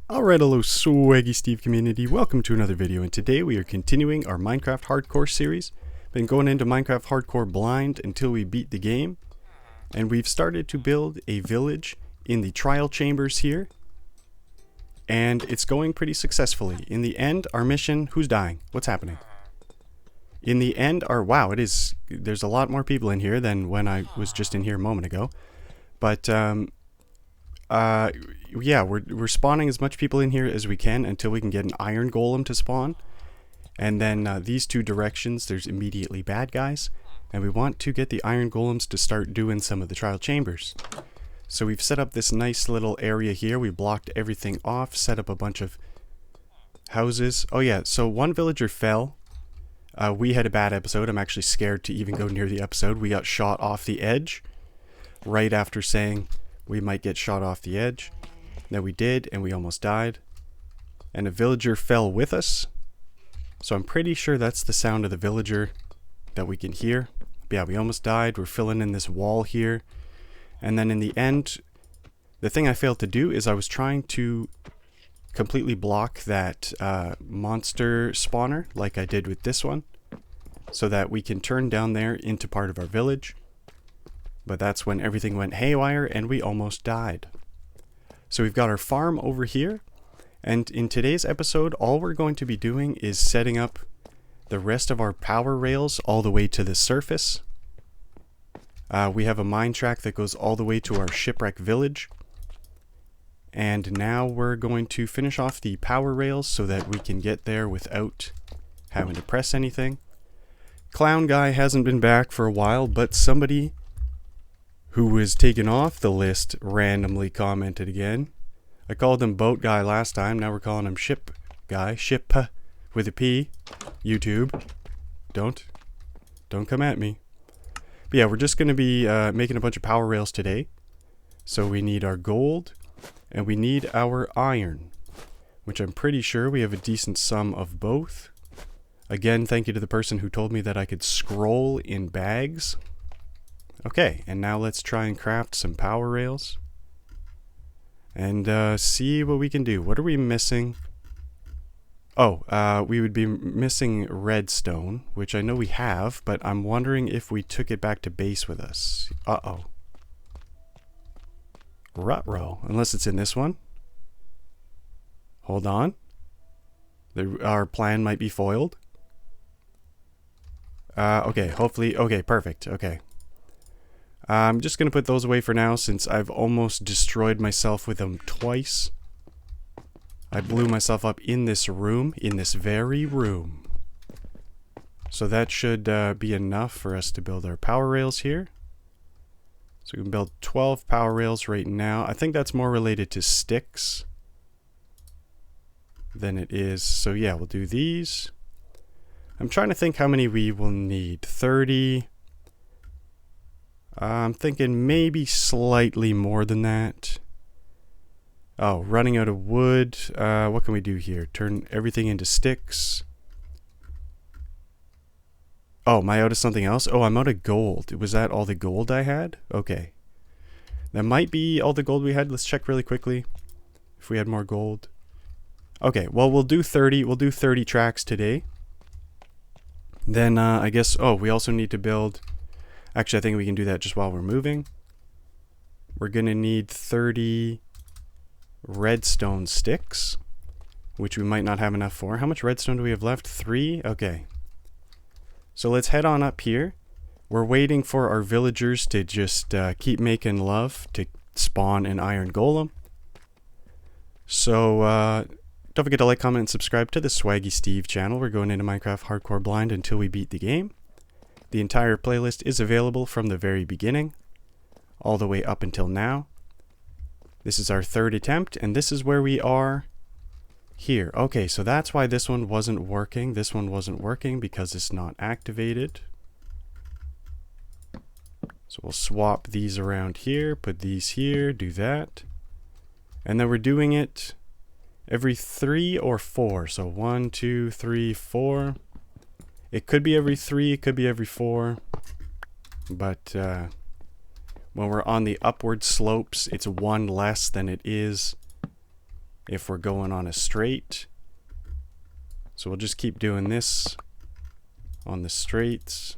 Alright, hello Swaggie Steve community, welcome to another video, and today we are continuing our Minecraft Hardcore series. Been going into Minecraft Hardcore blind until we beat the game, and we've started to build a village in the trial chambers here, and it's going pretty successfully. In the end, our mission, who's dying? What's happening? In the end, wow, there's a lot more people in here than when I was just in here a moment ago, but yeah, we're spawning as much people in here as we can until we can get an iron golem to spawn. And then these two directions, there's immediately bad guys. And we want to get the iron golems to start doing some of the trial chambers. So we've set up this nice little area here. We blocked everything off, set up a bunch of houses. Oh yeah, so one villager fell. We had a bad episode. I'm actually scared to even go near the episode. We got shot off the edge right after saying we might get shot off the edge. Now we did, and we almost died. And a villager fell with us. So I'm pretty sure that's the sound of the villager that we can hear. But yeah, we almost died. We're filling in this wall here. And then in the end, the thing I failed to do is I was trying to completely block that monster spawner like I did with this one, so that we can turn down there into part of our village. But that's when everything went haywire and we almost died. So we've got our farm over here, and in today's episode all we're going to be doing is setting up the rest of our power rails all the way to the surface. We have a mine track that goes all the way to our Shipwreck village, and now we're going to finish off the power rails so that we can get there without having to press anything. Clown guy hasn't been back for a while, but somebody who was taken off the list randomly commented again. I called him boat guy last time, now we're calling him ship guy. Ship with a P. YouTube. Don't come at me. But yeah, we're just going to be making a bunch of power rails today. So we need our gold, and we need our iron, which I'm pretty sure we have a decent sum of both. Again, thank you to the person who told me that I could scroll in bags. Okay, and now let's try and craft some power rails and see what we can do. What are we missing? Oh, we would be missing redstone, which I know we have, but I'm wondering if we took it back to base with us. Uh-oh. Ruh-roh, unless it's in this one. Hold on. Our plan might be foiled. Okay, hopefully, okay, perfect, okay. I'm just going to put those away for now since I've almost destroyed myself with them twice. I blew myself up in this room, in this very room. So that should be enough for us to build our power rails here. So we can build 12 power rails right now. I think that's more related to sticks than it is. So yeah, we'll do these. I'm trying to think how many we will need. 30. I'm thinking maybe slightly more than that. Oh, running out of wood. What can we do here? Turn everything into sticks. Oh, am I out of something else? Oh, I'm out of gold. Was that all the gold I had? Okay. That might be all the gold we had. Let's check really quickly if we had more gold. Okay, well, we'll do 30. We'll do 30 tracks today. Then I guess, oh, we also need to build... Actually, I think we can do that just while we're moving. We're going to need 30 redstone sticks, which we might not have enough for. How much redstone do we have left? 3? Okay. So let's head on up here. We're waiting for our villagers to just keep making love to spawn an iron golem. So don't forget to like, comment, and subscribe to the Swaggie Steve channel. We're going into Minecraft Hardcore blind until we beat the game. The entire playlist is available from the very beginning, all the way up until now. This is our third attempt, and this is where we are here. Okay, so that's why this one wasn't working. This one wasn't working because it's not activated. So we'll swap these around here, put these here, do that. And then we're doing it every 3 or 4. So 1, 2, 3, 4. It could be every 3, it could be every 4, but when we're on the upward slopes, it's 1 less than it is if we're going on a straight. So we'll just keep doing this on the straights.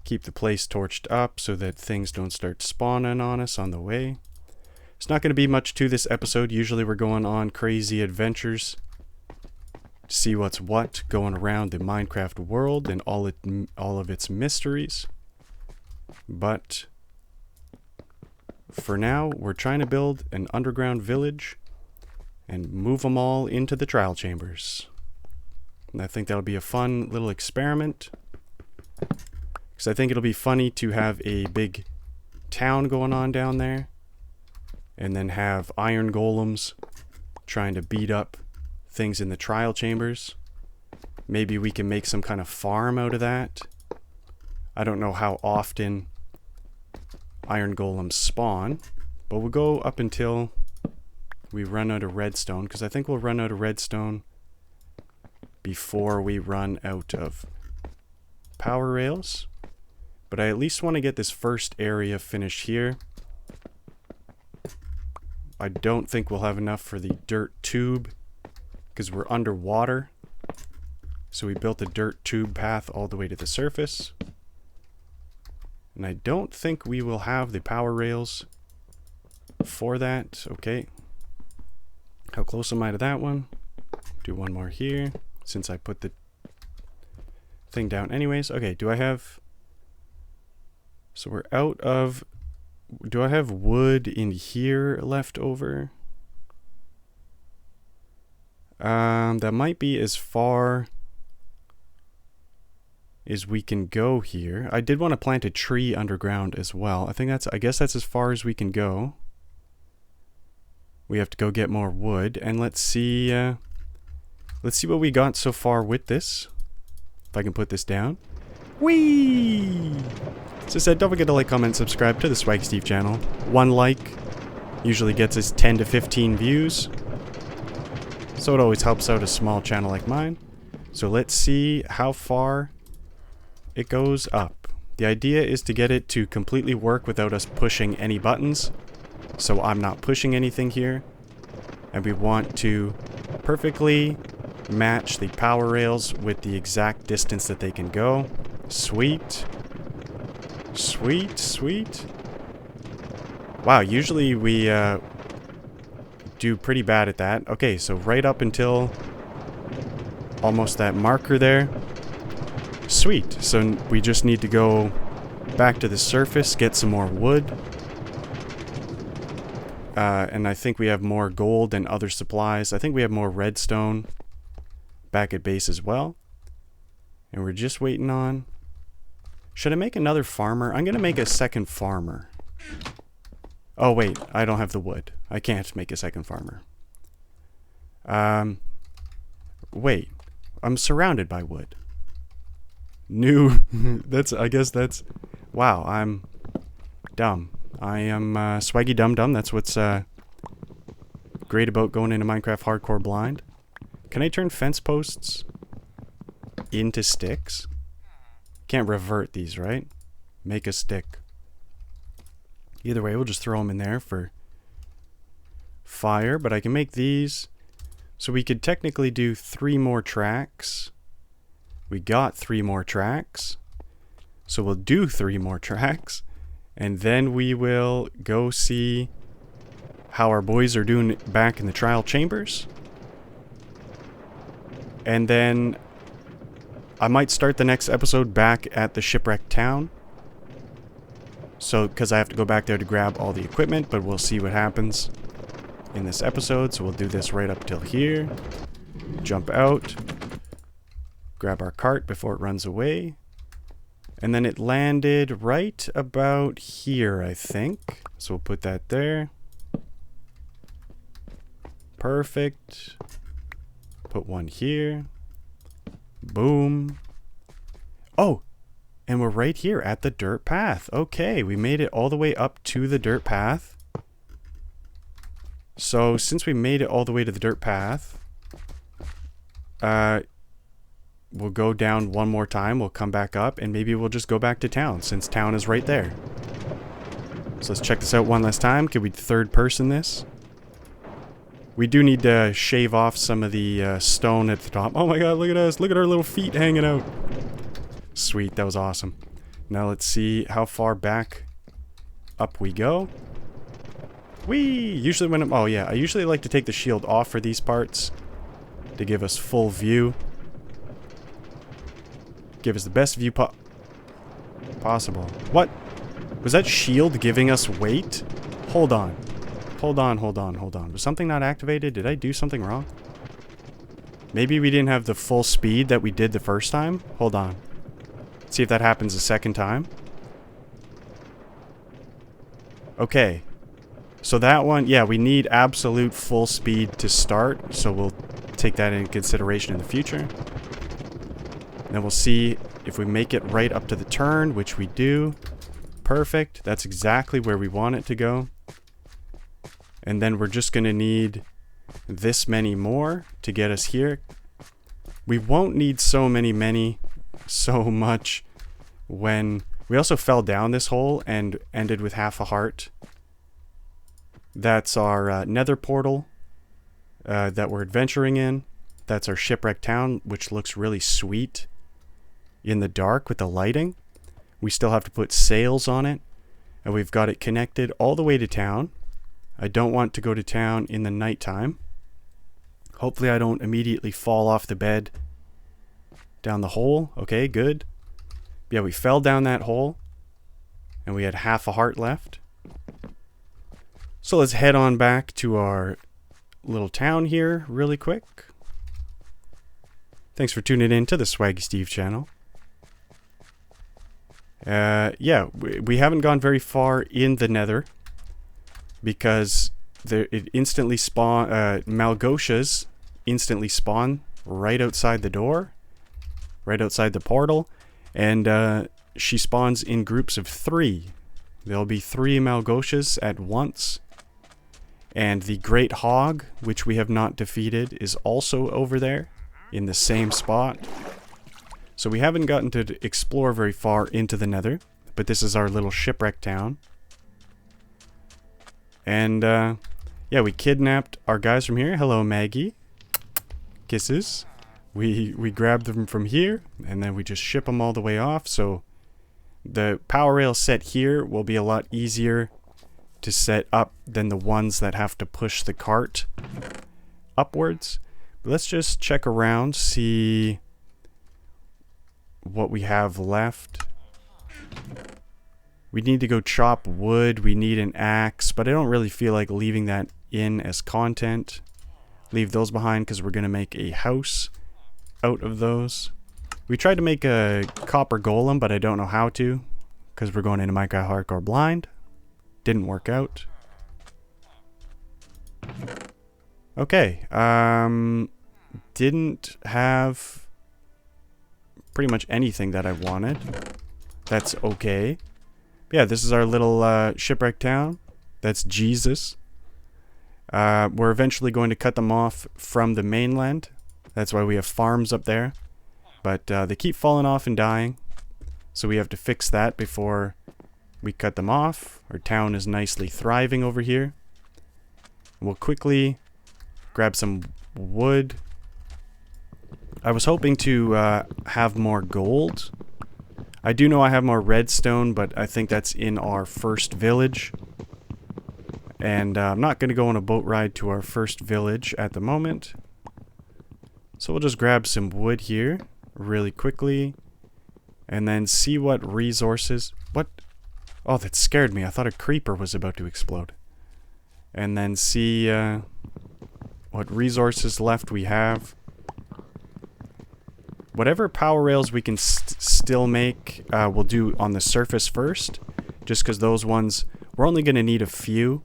Keep the place torched up so that things don't start spawning on us on the way. It's not going to be much to this episode. Usually we're going on crazy adventures to see what's what going around the Minecraft world and all of its mysteries. But for now, we're trying to build an underground village and move them all into the trial chambers. And I think that'll be a fun little experiment. Because I think it'll be funny to have a big town going on down there. And then have iron golems trying to beat up things in the trial chambers. Maybe we can make some kind of farm out of that. I don't know how often iron golems spawn. But we'll go up until we run out of redstone. Because I think we'll run out of redstone before we run out of power rails. But I at least want to get this first area finished here. I don't think we'll have enough for the dirt tube because we're underwater. So we built a dirt tube path all the way to the surface. And I don't think we will have the power rails for that. Okay. How close am I to that one? Do one more here since I put the thing down anyways. Okay, do I have... So we're out of... Do I have wood in here left over? That might be as far as we can go here. I did want to plant a tree underground as well. I guess that's as far as we can go. We have to go get more wood, and let's see what we got so far with this. If I can put this down. Whee! As I said, don't forget to like, comment, and subscribe to the Swaggie Steve channel. One like usually gets us 10 to 15 views. So it always helps out a small channel like mine. So let's see how far it goes up. The idea is to get it to completely work without us pushing any buttons. So I'm not pushing anything here. And we want to perfectly match the power rails with the exact distance that they can go. Sweet. Sweet, sweet. Wow, usually we do pretty bad at that. Okay, so right up until almost that marker there. Sweet. So we just need to go back to the surface, get some more wood. And I think we have more gold and other supplies. I think we have more redstone back at base as well. And we're just waiting on... Should I make another farmer? I'm going to make a second farmer. Oh, wait. I don't have the wood. I can't make a second farmer. Wait. I'm surrounded by wood. New. I guess that's... Wow, I'm dumb. I am Swaggy Dum Dum. That's what's great about going into Minecraft Hardcore Blind. Can I turn fence posts into sticks? Can't revert these, right? Make a stick. Either way, we'll just throw them in there for fire. But I can make these. So we could technically do 3 more tracks. We got 3 more tracks. So we'll do 3 more tracks. And then we will go see how our boys are doing back in the trial chambers. And then I might start the next episode back at the Shipwreck town. So, because I have to go back there to grab all the equipment, but we'll see what happens in this episode. So we'll do this right up till here. Jump out. Grab our cart before it runs away. And then it landed right about here, I think. So we'll put that there. Perfect. Put one here. Boom. Oh, and we're right here at the dirt path. Okay, we made it all the way up to the dirt path. So since we made it all the way to the dirt path, we'll go down one more time. We'll come back up, and maybe we'll just go back to town since town is right there. So let's check this out one last time. Could we third person this? We do need to shave off some of the stone at the top. Oh my god, look at us. Look at our little feet hanging out. Sweet, that was awesome. Now let's see how far back up we go. Whee! Usually when I'm... Oh yeah, I usually like to take the shield off for these parts to give us full view. Give us the best view possible. What? Was that shield giving us weight? Hold on. Hold on, hold on, hold on. Was something not activated? Did I do something wrong? Maybe we didn't have the full speed that we did the first time? Hold on. See if that happens a second time. Okay. So that one, yeah, we need absolute full speed to start. So we'll take that into consideration in the future. Then we'll see if we make it right up to the turn, which we do. Perfect. That's exactly where we want it to go. And then we're just going to need this many more to get us here. We won't need so much when... We also fell down this hole and ended with half a heart. That's our nether portal that we're adventuring in. That's our shipwreck town, which looks really sweet in the dark with the lighting. We still have to put sails on it, and we've got it connected all the way to town. I don't want to go to town in the nighttime. Hopefully I don't immediately fall off the bed down the hole. Okay, good. Yeah, we fell down that hole, and we had half a heart left. So let's head on back to our little town here really quick. Thanks for tuning in to the Swaggie Steve channel. Yeah, we haven't gone very far in the nether because it instantly spawn, Malgotias instantly spawn right outside the door, right outside the portal, and she spawns in groups of 3. There'll be 3 Malgotias at once, and the Great Hog, which we have not defeated, is also over there in the same spot. So we haven't gotten to explore very far into the nether, but this is our little shipwreck town. And yeah, we kidnapped our guys from here. Hello, Maggie. Kisses. We grabbed them from here, and then we just ship them all the way off. So the power rail set here will be a lot easier to set up than the ones that have to push the cart upwards. But let's just check around, see what we have left. We need to go chop wood. We need an axe, but I don't really feel like leaving that in as content. Leave those behind because we're going to make a house out of those. We tried to make a copper golem, but I don't know how to because we're going into Minecraft Hardcore Blind. Didn't work out. Okay. Didn't have pretty much anything that I wanted. That's okay. Yeah, this is our little shipwreck town. That's Jesus. We're eventually going to cut them off from the mainland. That's why we have farms up there. But they keep falling off and dying. So we have to fix that before we cut them off. Our town is nicely thriving over here. We'll quickly grab some wood. I was hoping to have more gold. I do know I have more redstone, but I think that's in our first village. And I'm not going to go on a boat ride to our first village at the moment. So we'll just grab some wood here really quickly. And then see what resources... What? Oh, that scared me. I thought a creeper was about to explode. And then see what resources left we have. Whatever power rails we can still make, we'll do on the surface first. Just because those ones, we're only going to need a few.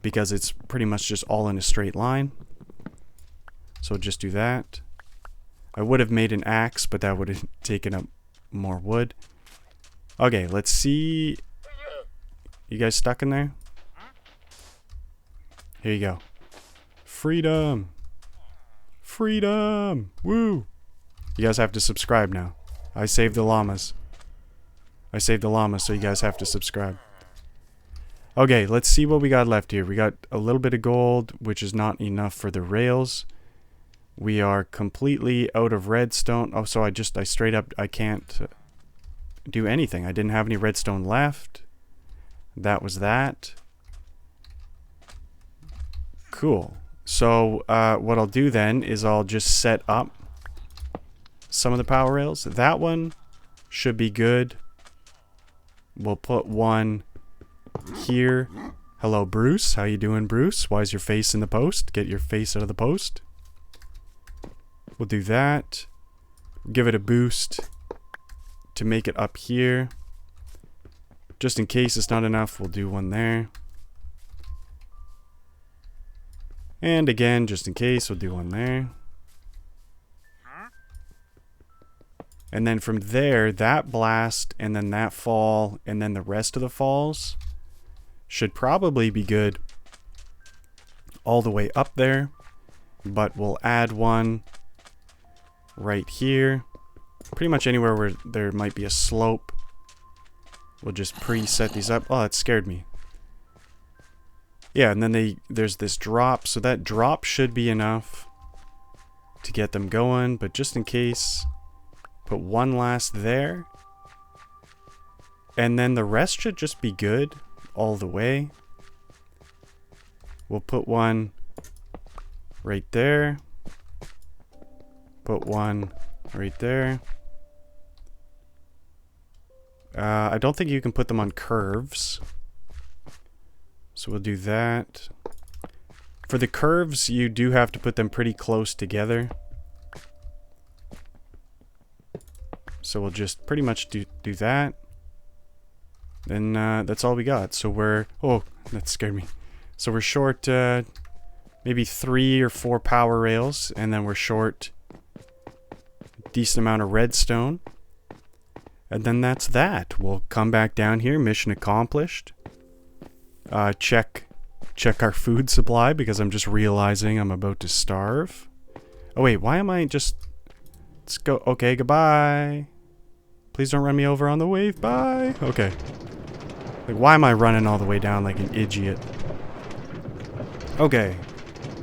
Because it's pretty much just all in a straight line. So just do that. I would have made an axe, but that would have taken up more wood. Okay, let's see. You guys stuck in there? Here you go. Freedom! Freedom! Woo! You guys have to subscribe now. I saved the llamas. I saved the llamas, so you guys have to subscribe. Okay, let's see what we got left here. We got a little bit of gold, which is not enough for the rails. We are completely out of redstone. Oh, so I straight up, I can't do anything. I didn't have any redstone left. That was that. Cool. So what I'll do then is I'll just set up some of the power rails. That one should be good. We'll put one here. Hello, Bruce. How you doing, Bruce? Why is your face in the post? Get your face out of the post. We'll do that. Give it a boost to make it up here. Just in case it's not enough, we'll do one there. And again, just in case, we'll do one there. And then from there, that blast, and then that fall, and then the rest of the falls should probably be good all the way up there. But we'll add one right here. Pretty much anywhere where there might be a slope. We'll just preset these up. Oh, that scared me. Yeah, and then there's this drop. So that drop should be enough to get them going. But just in case, put one last there. And then the rest should just be good all the way. We'll put one right there. Put one right there. I don't think you can put them on curves. So we'll do that. For the curves, you do have to put them pretty close together. So we'll just pretty much do that. Then that's all we got. So we're... Oh, that scared me. So we're short maybe 3 or 4 power rails. And then we're short a decent amount of redstone. And then that's that. We'll come back down here. Mission accomplished. Check our food supply because I'm just realizing I'm about to starve. Oh wait, why am I just... Let's go. Okay, goodbye. Please don't run me over on the wave. Bye. Okay. Like, why am I running all the way down like an idiot? Okay.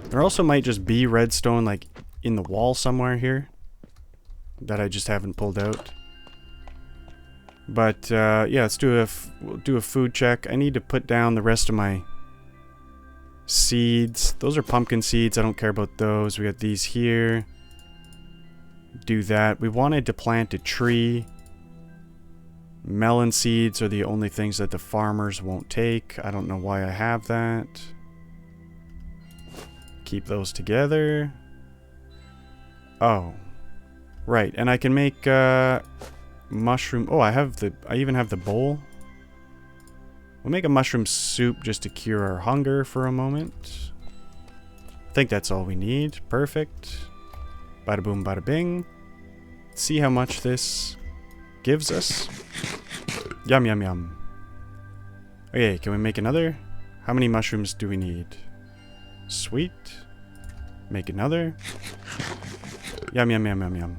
There also might just be redstone like in the wall somewhere here that I just haven't pulled out. But yeah, let's we'll do a food check. I need to put down the rest of my seeds. Those are pumpkin seeds. I don't care about those. We got these here. Do that. We wanted to plant a tree. Melon seeds are the only things that the farmers won't take. I don't know why I have that. Keep those together. Oh. Right, and I can make mushroom... Oh, I even have the bowl. We'll make a mushroom soup just to cure our hunger for a moment. I think that's all we need. Perfect. Bada boom, bada bing. Let's see how much this gives us. Yum, yum, yum. Okay, can we make another? How many mushrooms do we need? Sweet. Make another. Yum, yum, yum, yum, yum.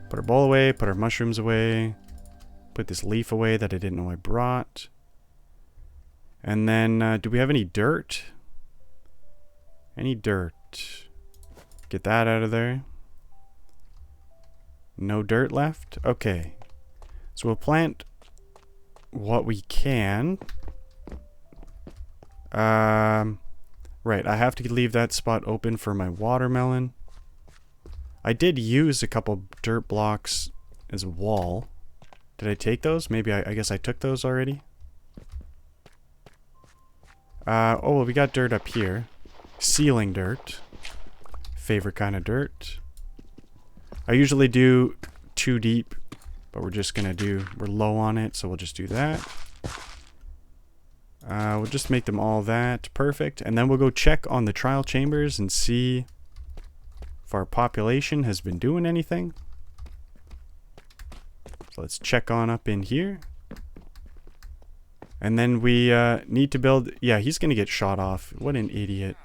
Put our bowl away, put our mushrooms away. Put this leaf away that I didn't know I brought. And then, do we have any dirt? Any dirt? Get that out of there. No dirt left? Okay. So we'll plant what we can. Right, I have to leave that spot open for my watermelon. I did use a couple dirt blocks as a wall. Did I take those? Maybe I guess I took those already. Oh, well, we got dirt up here. Ceiling dirt. Favorite kind of dirt. I usually do 2 deep, but we're just gonna we're low on it, so we'll just do that. We'll just make them all that. Perfect. And then we'll go check on the trial chambers and see if our population has been doing anything. So let's check on up in here. And then we need to build... Yeah, he's going to get shot off. What an idiot.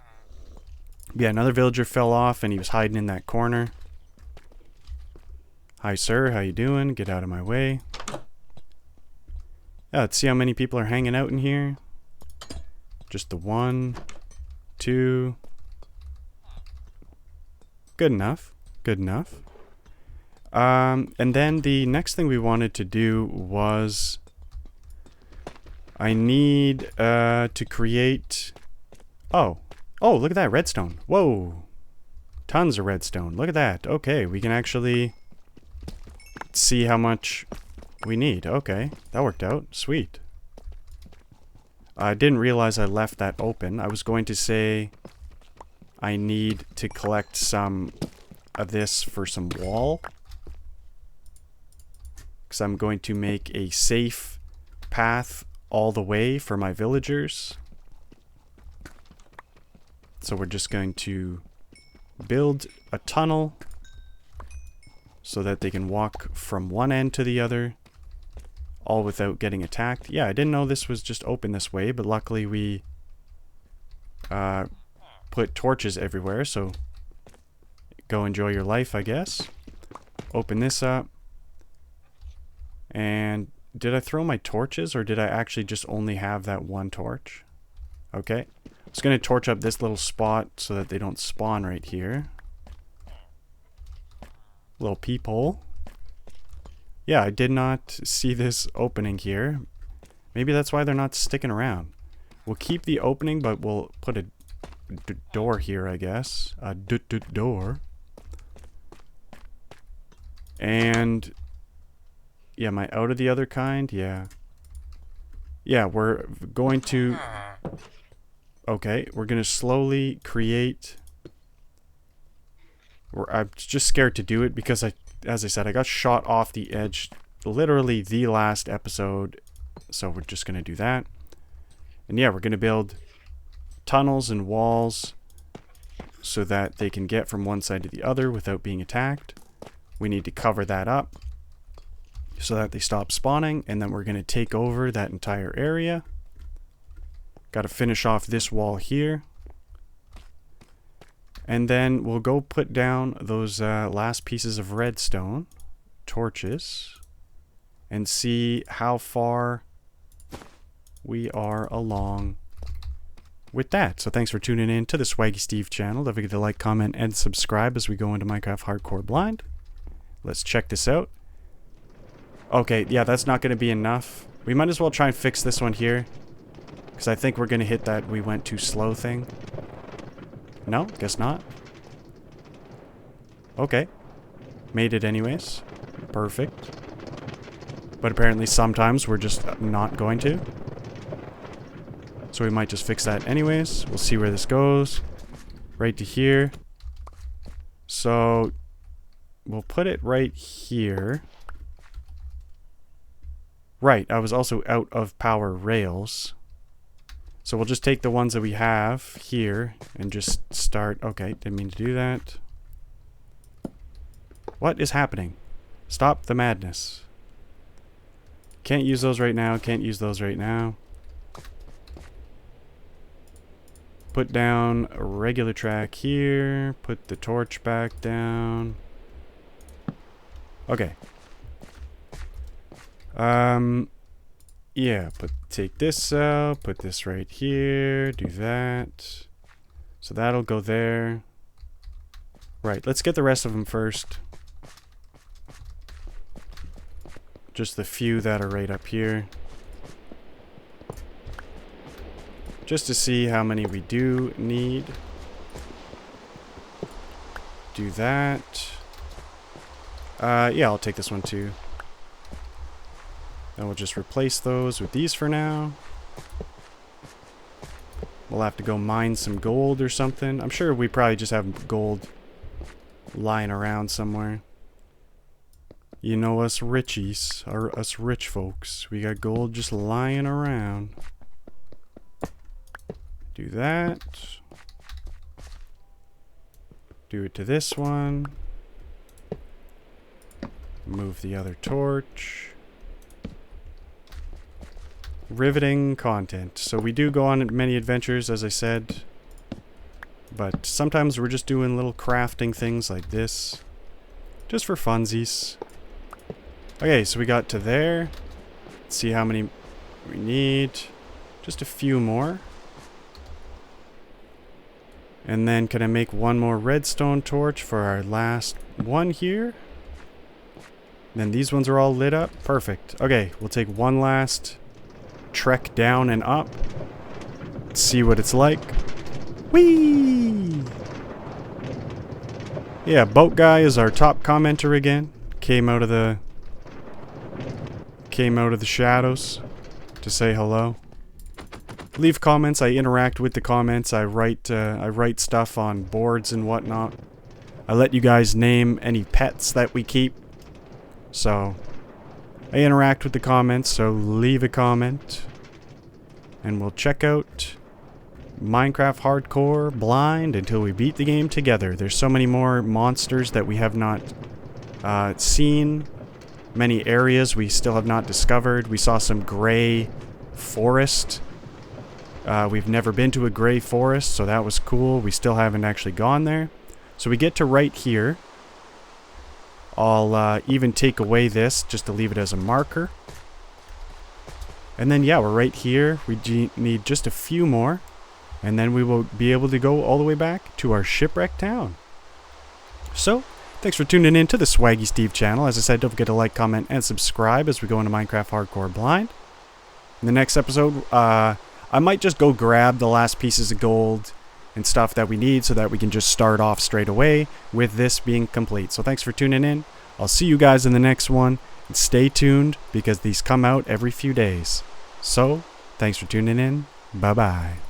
Yeah, another villager fell off and he was hiding in that corner. Hi, sir. How you doing? Get out of my way. Yeah, let's see how many people are hanging out in here. Just the 1, 2. Good enough. Good enough. And then the next thing we wanted to do was I need to create... Oh, look at that redstone. Whoa. Tons of redstone. Look at that. Okay, we can actually see how much we need. Okay, that worked out. Sweet. I didn't realize I left that open. I was going to say I need to collect some of this for some wall. Because I'm going to make a safe path all the way for my villagers. So we're just going to build a tunnel so that they can walk from one end to the other, all without getting attacked. Yeah, I didn't know this was just open this way, but luckily we put torches everywhere, so go enjoy your life, I guess. Open this up. And did I throw my torches, or did I actually just only have that one torch? Okay. I was going to torch up this little spot so that they don't spawn right here. Little peephole. Yeah, I did not see this opening here. Maybe that's why they're not sticking around. We'll keep the opening, but we'll put a door here, I guess. A door. And... yeah, am I out of the other kind? Yeah. Yeah, we're going to... okay, we're going to slowly create... I'm just scared to do it because, as I said, I got shot off the edge literally the last episode. So we're just going to do that. And yeah, we're going to build tunnels and walls so that they can get from one side to the other without being attacked. We need to cover that up so that they stop spawning, and then we're going to take over that entire area. Got to finish off this wall here. And then we'll go put down those last pieces of redstone, torches, and see how far we are along with that. So thanks for tuning in to the Swaggie Steve channel. Don't forget to like, comment, and subscribe as we go into Minecraft Hardcore Blind. Let's check this out. Okay, yeah, that's not going to be enough. We might as well try and fix this one here, because I think we're going to hit that we went too slow thing. No, guess not. Okay. Made it anyways. Perfect. But apparently sometimes we're just not going to. So we might just fix that anyways. We'll see where this goes. Right to here. So we'll put it right here. Right, I was also out of power rails. So we'll just take the ones that we have here and just start. Okay, didn't mean to do that. What is happening? Stop the madness. Can't use those right now. Can't use those right now. Put down a regular track here. Put the torch back down. Okay. Yeah, take this out, put this right here, do that. So that'll go there. Right, let's get the rest of them first. Just the few that are right up here. Just to see how many we do need. Do that. Yeah, I'll take this one too. Then we'll just replace those with these for now. We'll have to go mine some gold or something. I'm sure we probably just have gold lying around somewhere. You know us richies, or us rich folks. We got gold just lying around. Do that. Do it to this one. Move the other torch. Riveting content. So we do go on many adventures, as I said, but sometimes we're just doing little crafting things like this, just for funsies. Okay, so we got to there. Let's see how many we need. Just a few more. And then can I make one more redstone torch for our last one here? Then these ones are all lit up. Perfect. Okay, we'll take one last trek down and up. Let's see what it's like. Whee! Yeah, Boat Guy is our top commenter again. Came out of the shadows to say hello. Leave comments. I interact with the comments. I write stuff on boards and whatnot. I let you guys name any pets that we keep. So I interact with the comments, so leave a comment. And we'll check out Minecraft Hardcore Blind until we beat the game together. There's so many more monsters that we have not seen. Many areas we still have not discovered. We saw some gray forest. We've never been to a gray forest, so that was cool. We still haven't actually gone there. So we get to right here. I'll even take away this just to leave it as a marker. And then, yeah, we're right here. We need just a few more. And then we will be able to go all the way back to our Shipwreck town. So, thanks for tuning in to the Swaggie Steve channel. As I said, don't forget to like, comment, and subscribe as we go into Minecraft Hardcore Blind. In the next episode, I might just go grab the last pieces of gold and stuff that we need so that we can just start off straight away with this being complete. So thanks for tuning in. I'll see you guys in the next one. And stay tuned because these come out every few days. So, thanks for tuning in. Bye-bye.